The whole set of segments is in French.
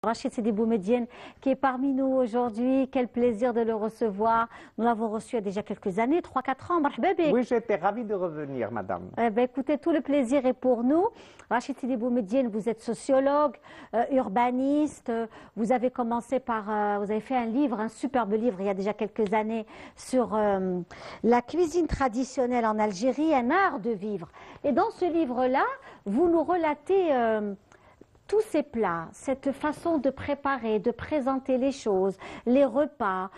Rachid Sidi Boumediene qui est parmi nous aujourd'hui. Quel plaisir de le recevoir. Nous l'avons reçu il y a déjà quelques années, 3-4 ans. Oui, j'étais ravie de revenir, madame. Écoutez, tout le plaisir est pour nous. Rachid Sidi Boumediene, vous êtes sociologue, urbaniste. Vous avez commencé par... vous avez fait un livre, un superbe livre, il y a déjà quelques années, sur la cuisine traditionnelle en Algérie, un art de vivre. Et dans ce livre-là, vous nous relatez... tous ces plats, cette façon de préparer, de présenter les choses, les repas,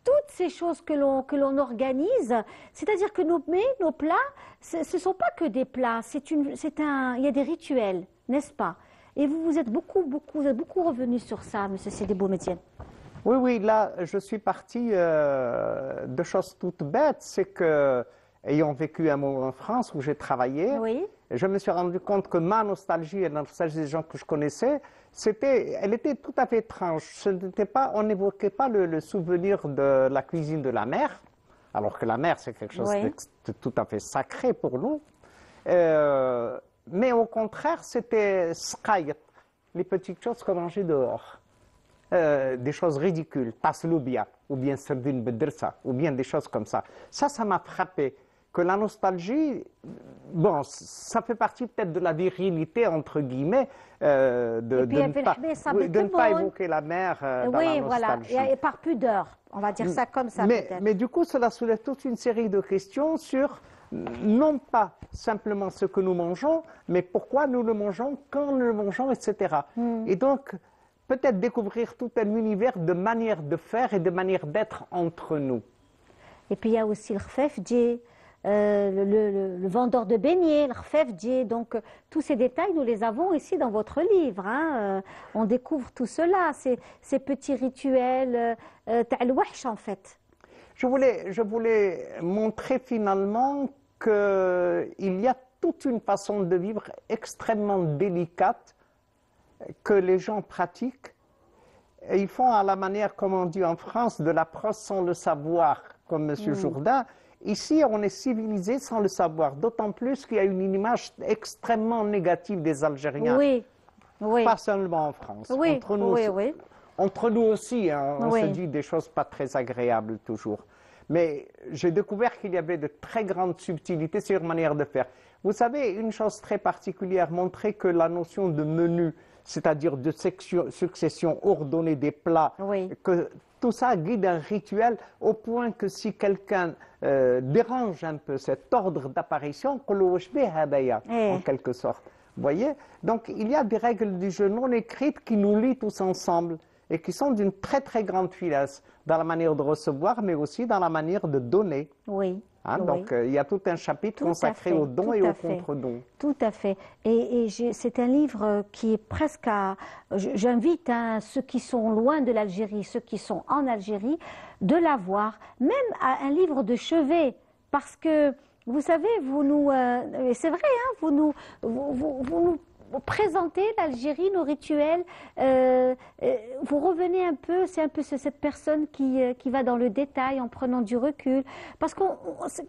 toutes ces choses que l'on organise, c'est-à-dire que nos plats, ce ne sont pas que des plats, il y a des rituels, n'est-ce pas? Et vous êtes beaucoup revenu sur ça, M. Sidi Boumediene. Oui, oui, là, je suis parti de choses toutes bêtes, c'est que ayant vécu un moment en France où j'ai travaillé, oui. Je me suis rendu compte que ma nostalgie et la nostalgie des gens que je connaissais, elle était tout à fait étrange. On n'évoquait pas le souvenir de la cuisine de la mer, alors que la mer, c'est quelque chose oui. de tout à fait sacré pour nous. Mais au contraire, c'était skayt, les petites choses qu'on mangeait dehors. Des choses ridicules, tasloubia, ou bien sardine bedrsa, ou bien des choses comme ça. Ça m'a frappé. Que la nostalgie, bon, ça fait partie peut-être de la virilité, entre guillemets, de ne pas évoquer la mer dans la nostalgie. Voilà, et par pudeur, on va dire ça comme ça peut-être. Mais du coup, cela soulève toute une série de questions sur, non pas simplement ce que nous mangeons, mais pourquoi nous le mangeons, quand nous le mangeons, etc. Et donc, peut-être découvrir tout un univers de manières de faire et de manières d'être entre nous. Et puis il y a aussi le khfefdji, le vendeur de beignets, le khfefdji. Donc tous ces détails, nous les avons ici dans votre livre. Hein. On découvre tout cela, ces petits rituels, ta'al wahsh en fait. Je voulais montrer finalement qu'il y a toute une façon de vivre extrêmement délicate que les gens pratiquent. Et ils font à la manière, comme on dit en France, de la prose sans le savoir, comme M. Jourdain. Ici, on est civilisé sans le savoir, d'autant plus qu'il y a une image extrêmement négative des Algériens. Oui, oui. Pas seulement en France. Oui, entre nous aussi, hein, on se dit des choses pas très agréables toujours. Mais j'ai découvert qu'il y avait de très grandes subtilités sur manière de faire. Vous savez, une chose très particulière, montrer que la notion de menu, c'est-à-dire de succession ordonnée des plats, que tout ça guide un rituel au point que si quelqu'un dérange un peu cet ordre d'apparition, en quelque sorte. Vous voyez? Donc il y a des règles du jeu non écrites qui nous lient tous ensemble et qui sont d'une très très grande finesse dans la manière de recevoir, mais aussi dans la manière de donner. Oui. Hein, donc il y a tout un chapitre consacré aux dons et aux contre-dons. Tout à fait. Et c'est un livre qui est presque à... J'invite ceux qui sont loin de l'Algérie, ceux qui sont en Algérie, de l'avoir, même à un livre de chevet, parce que, vous savez, vous nous... c'est vrai, hein, vous nous présentez l'Algérie, nos rituels, vous revenez un peu, c'est un peu cette personne qui va dans le détail en prenant du recul. Parce que,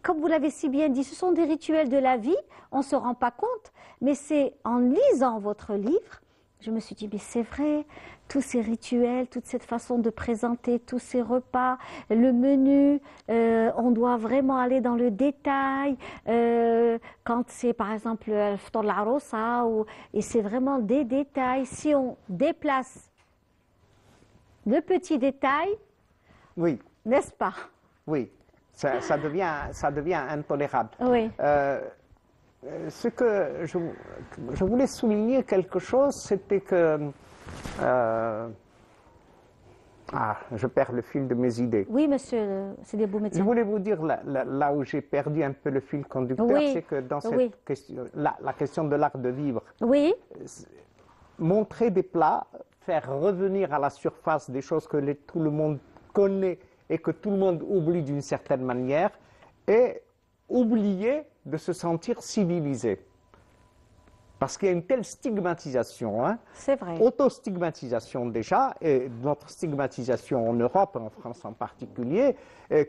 comme vous l'avez si bien dit, ce sont des rituels de la vie, on ne se rend pas compte, mais c'est en lisant votre livre, je me suis dit, mais c'est vrai, tous ces rituels, toute cette façon de présenter tous ces repas, le menu, on doit vraiment aller dans le détail. Quand c'est par exemple le ftour l'aroussa, et c'est vraiment des détails. Si on déplace le petit détail, oui, n'est-ce pas? Oui, ça devient intolérable. Oui. Ce que je voulais souligner quelque chose, c'était que... je perds le fil de mes idées. Oui, monsieur Sidi Boumediene. Je voulais vous dire, là où j'ai perdu un peu le fil conducteur, c'est que dans cette question, la question de l'art de vivre, montrer des plats, faire revenir à la surface des choses que tout le monde connaît et que tout le monde oublie d'une certaine manière, et oublier de se sentir civilisé. Parce qu'il y a une telle stigmatisation, hein, c'est vrai. Auto-stigmatisation déjà, et notre stigmatisation en Europe, en France en particulier,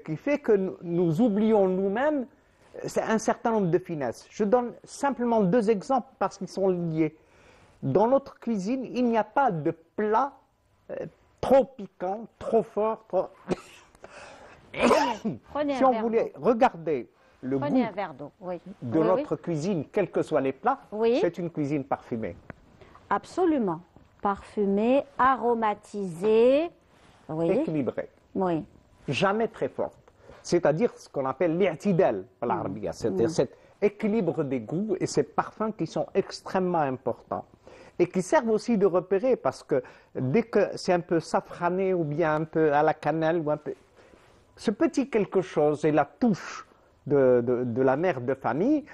qui fait que nous oublions nous-mêmes c'est un certain nombre de finesses. Je donne simplement 2 exemples parce qu'ils sont liés. Dans notre cuisine, il n'y a pas de plat trop piquant, trop fort, trop... Prenez Si un on verre voulait d'eau. regarder le Prenez goût un verre d'eau, oui. de Oui, notre oui. cuisine, quels que soient les plats, Oui. c'est une cuisine parfumée. Absolument. Parfumée, aromatisée. Oui. Équilibrée, Oui. jamais très forte. C'est-à-dire ce qu'on appelle l'i'tidal en arabe, c'est-à-dire cet équilibre des goûts et ces parfums qui sont extrêmement importants. Et qui servent aussi de repérer parce que dès que c'est un peu safrané ou bien un peu à la cannelle, ou un peu... ce petit quelque chose et la touche de la mère de famille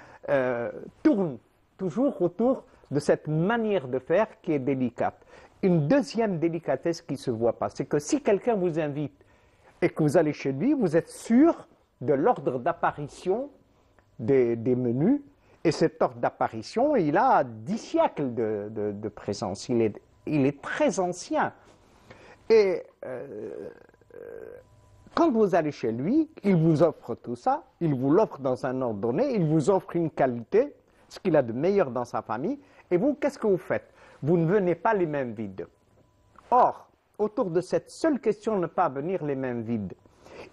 tourne toujours autour de cette manière de faire qui est délicate. Une deuxième délicatesse qui ne se voit pas, c'est que si quelqu'un vous invite et que vous allez chez lui, vous êtes sûr de l'ordre d'apparition des menus. Et cet ordre d'apparition, il a 10 siècles de présence. Il est très ancien. Et quand vous allez chez lui, il vous offre tout ça, il vous l'offre dans un ordre donné, il vous offre une qualité, ce qu'il a de meilleur dans sa famille. Et vous, qu'est-ce que vous faites? Vous ne venez pas les mains vides. Or, autour de cette seule question de ne pas venir les mains vides,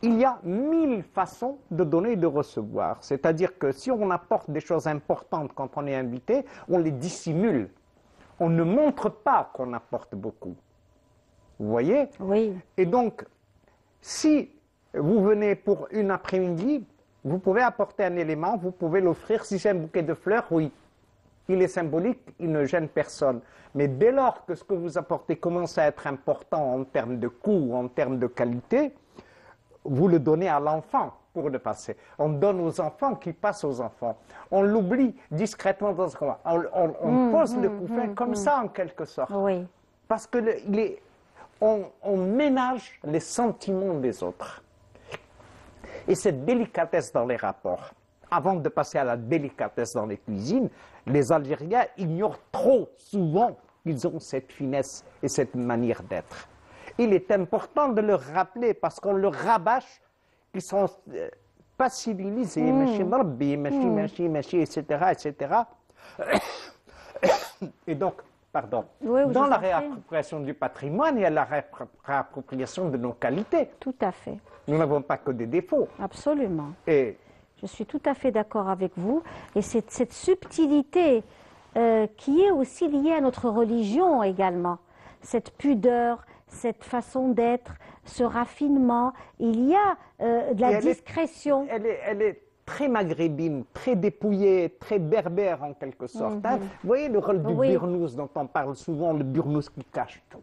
il y a 1000 façons de donner et de recevoir. C'est-à-dire que si on apporte des choses importantes quand on est invité, on les dissimule. On ne montre pas qu'on apporte beaucoup. Vous voyez? Oui. Et donc, si vous venez pour une après-midi, vous pouvez apporter un élément, vous pouvez l'offrir. Si c'est un bouquet de fleurs, oui, il est symbolique, il ne gêne personne. Mais dès lors que ce que vous apportez commence à être important en termes de coût, en termes de qualité, vous le donnez à l'enfant pour le passer. On donne aux enfants qui passent aux enfants. On l'oublie discrètement dans ce coin. On pose le couffin comme ça en quelque sorte. Oui. Parce que on ménage les sentiments des autres. Et cette délicatesse dans les rapports, avant de passer à la délicatesse dans les cuisines, les Algériens ignorent trop souvent qu'ils ont cette finesse et cette manière d'être. Il est important de leur rappeler parce qu'on leur rabâche qu'ils sont pas civilisés, etc., etc. Et donc, pardon, Oui, oui, dans je la vous en prie. réappropriation du patrimoine, il y a la réappropriation de nos qualités. Tout à fait. Nous n'avons pas que des défauts. Absolument. Et Je suis tout à fait d'accord avec vous. Et cette subtilité qui est aussi liée à notre religion également, cette pudeur, cette façon d'être, ce raffinement, il y a de la discrétion. Elle est très maghrébine, très dépouillée, très berbère en quelque sorte. Hein. Vous voyez le rôle du burnous dont on parle souvent, le burnous qui cache tout.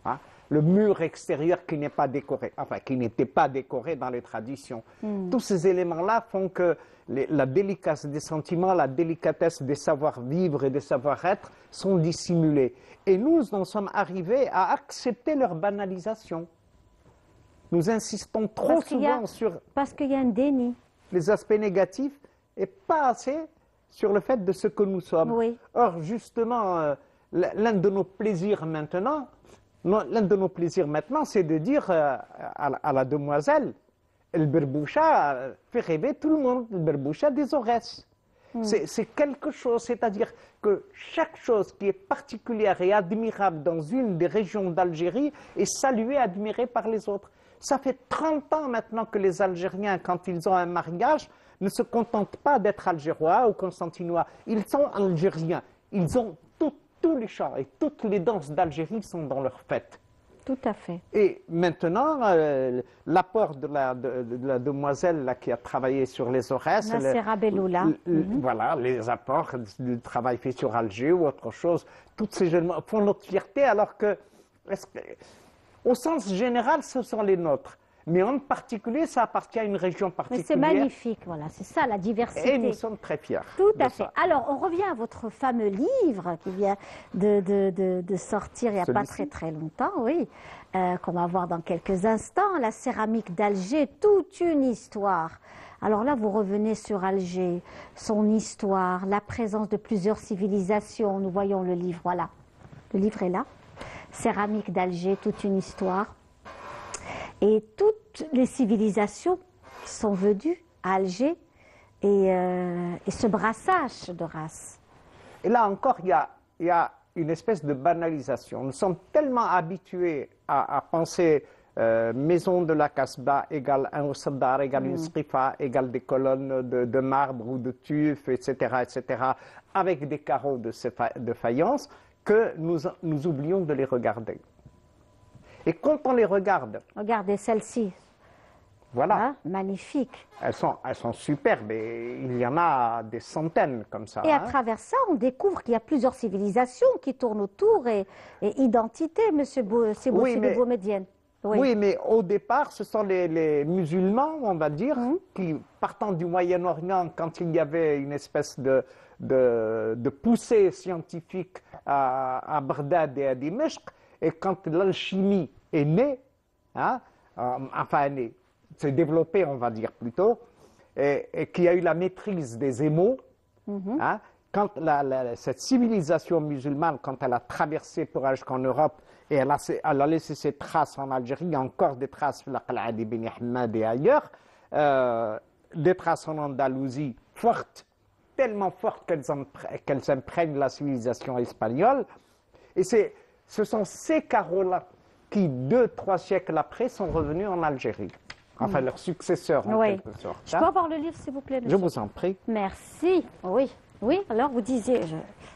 Hein. Le mur extérieur qui n'est pas décoré, enfin qui n'était pas décoré dans les traditions. Tous ces éléments-là font que la délicatesse des sentiments, la délicatesse des savoir-vivre et des savoir-être sont dissimulés. Et nous en sommes arrivés à accepter leur banalisation. Nous insistons trop souvent sur Parce qu'il y a un déni. les aspects négatifs et pas assez sur le fait de ce que nous sommes. Oui. Or, justement, l'un de nos plaisirs maintenant, c'est de dire à la demoiselle, le berboucha fait rêver tout le monde, le berboucha des Aurès. C'est quelque chose, c'est-à-dire que chaque chose qui est particulière et admirable dans une des régions d'Algérie est saluée, admirée par les autres. Ça fait 30 ans maintenant que les Algériens, quand ils ont un mariage, ne se contentent pas d'être algérois ou constantinois. Ils sont algériens. Ils ont tous les chants et toutes les danses d'Algérie sont dans leur fête. Tout à fait. Et maintenant, l'apport de la demoiselle là, qui a travaillé sur les Aurès, Nassera Belloula. Voilà, les apports du travail fait sur Alger ou autre chose, toutes ces jeunes font notre fierté, alors que, au sens général, ce sont les nôtres. Mais en particulier, ça appartient à une région particulière. Mais c'est magnifique, voilà, c'est ça la diversité. Et nous sommes très fiers. Tout à fait. Alors, on revient à votre fameux livre qui vient de sortir il n'y a pas très longtemps, oui, qu'on va voir dans quelques instants, La céramique d'Alger, toute une histoire. Alors là, vous revenez sur Alger, son histoire, la présence de plusieurs civilisations. Nous voyons le livre, voilà. Le livre est là. Céramique d'Alger, toute une histoire. Et toutes les civilisations qui sont venues à Alger et ce brassage de races. Et là encore, il y a une espèce de banalisation. Nous sommes tellement habitués à penser maison de la Casbah égale un Osaddar, égale une sqifa, égale des colonnes de marbre ou de tuf, etc., avec des carreaux de faïence, que nous oublions de les regarder. Et quand on les regarde... Regardez celle-ci. Voilà. Hein, magnifique. Elles sont superbes et il y en a des centaines comme ça. Et à travers ça, on découvre qu'il y a plusieurs civilisations qui tournent autour et identité, monsieur Boumedienne. Oui, mais au départ, ce sont les musulmans, on va dire, qui, partant du Moyen-Orient, quand il y avait une espèce de poussée scientifique à Bagdad et à Dimashq, et quand l'alchimie est née, hein, s'est développée, on va dire plutôt, et qu'il y a eu la maîtrise des émaux, hein, quand cette civilisation musulmane, quand elle a traversé pour aller jusqu'en Europe, et elle a laissé ses traces en Algérie, il y a encore des traces sur la Qal'adi bin Ahmad et ailleurs, des traces en Andalousie fortes, tellement fortes qu'elles imprègnent la civilisation espagnole. Et ce sont ces carreaux-là qui, 2-3 siècles après, sont revenus en Algérie. Enfin, leurs successeurs, en quelque sorte. Je peux avoir le livre, s'il vous plaît, monsieur? Je vous en prie. Merci. Oui, oui, alors vous disiez...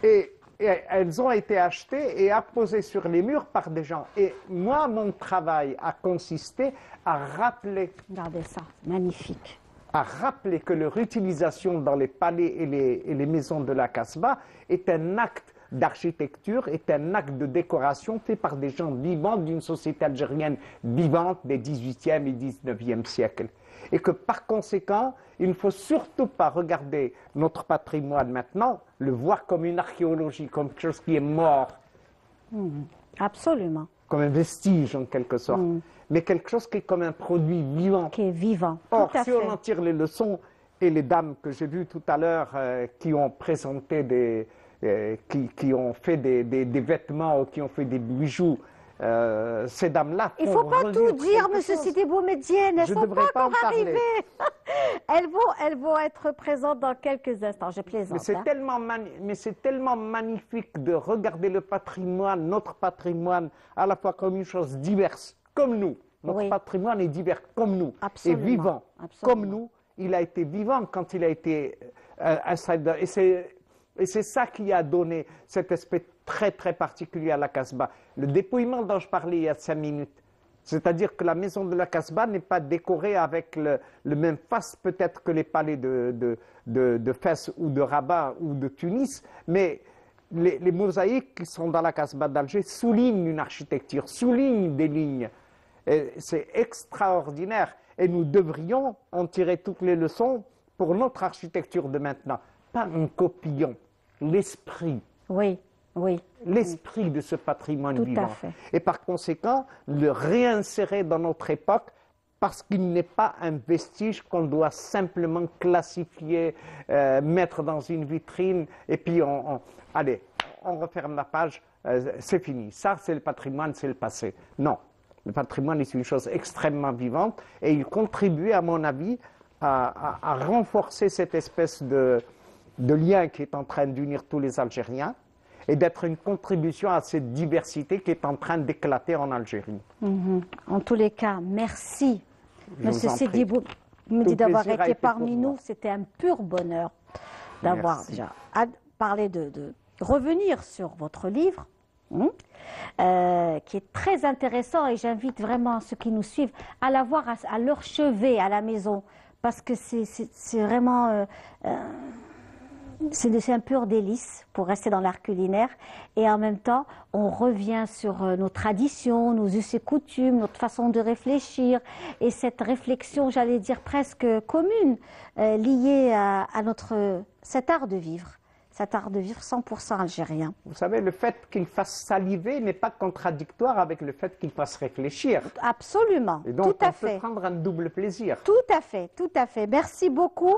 Et elles ont été achetées et apposées sur les murs par des gens. Et moi, mon travail a consisté à rappeler... Regardez ça, magnifique. À rappeler que leur utilisation dans les palais et les maisons de la Casbah est un acte d'architecture, est un acte de décoration fait par des gens vivants d'une société algérienne vivante des 18e et 19e siècles. Et que par conséquent, il ne faut surtout pas regarder notre patrimoine maintenant, le voir comme une archéologie, comme quelque chose qui est mort. Absolument. Comme un vestige en quelque sorte, mais quelque chose qui est comme un produit vivant. Qui est vivant. Or, si on en tire les leçons, et les dames que j'ai vues tout à l'heure qui ont présenté qui ont fait des vêtements ou qui ont fait des bijoux, ces dames-là. Il ne faut pas tout dire, monsieur Sidi Boumedienne, elles ne sont pas encore arrivées. elles vont être présentes dans quelques instants, je plaisante. Mais c'est tellement magnifique de regarder le patrimoine, notre patrimoine, à la fois comme une chose diverse, comme nous. Notre patrimoine est divers comme nous, et vivant comme nous. Il a été vivant quand il a été installé. Et c'est ça qui a donné cet aspect très très particulier à la Casbah. Le dépouillement dont je parlais il y a 5 minutes, c'est-à-dire que la maison de la Casbah n'est pas décorée avec le même faste peut-être que les palais de Fès ou de Rabat ou de Tunis, mais les mosaïques qui sont dans la Casbah d'Alger soulignent une architecture, soulignent des lignes. C'est extraordinaire et nous devrions en tirer toutes les leçons pour notre architecture de maintenant. Pas en copiant l'esprit. Oui, oui. L'esprit de ce patrimoine vivant. Tout à fait. Et par conséquent, le réinsérer dans notre époque parce qu'il n'est pas un vestige qu'on doit simplement classifier, mettre dans une vitrine et puis allez, on referme la page, c'est fini. Ça, c'est le patrimoine, c'est le passé. Non. Le patrimoine est une chose extrêmement vivante et il contribue, à mon avis, à renforcer cette espèce de lien qui est en train d'unir tous les Algériens et d'être une contribution à cette diversité qui est en train d'éclater en Algérie. En tous les cas, merci, monsieur Sidi Boumedienne, d'avoir été parmi nous. C'était un pur bonheur d'avoir déjà parlé de revenir sur votre livre. Qui est très intéressant et j'invite vraiment ceux qui nous suivent à l'avoir à leur chevet à la maison parce que c'est vraiment c'est un pur délice pour rester dans l'art culinaire et en même temps on revient sur nos traditions, nos us et coutumes, notre façon de réfléchir et cette réflexion, j'allais dire presque commune, liée à cet art de vivre. Cet art de vivre 100% algérien. Vous savez, le fait qu'il fasse saliver n'est pas contradictoire avec le fait qu'il fasse réfléchir. Absolument, et donc, tout à fait. On peut prendre un double plaisir. Tout à fait, tout à fait. Merci beaucoup.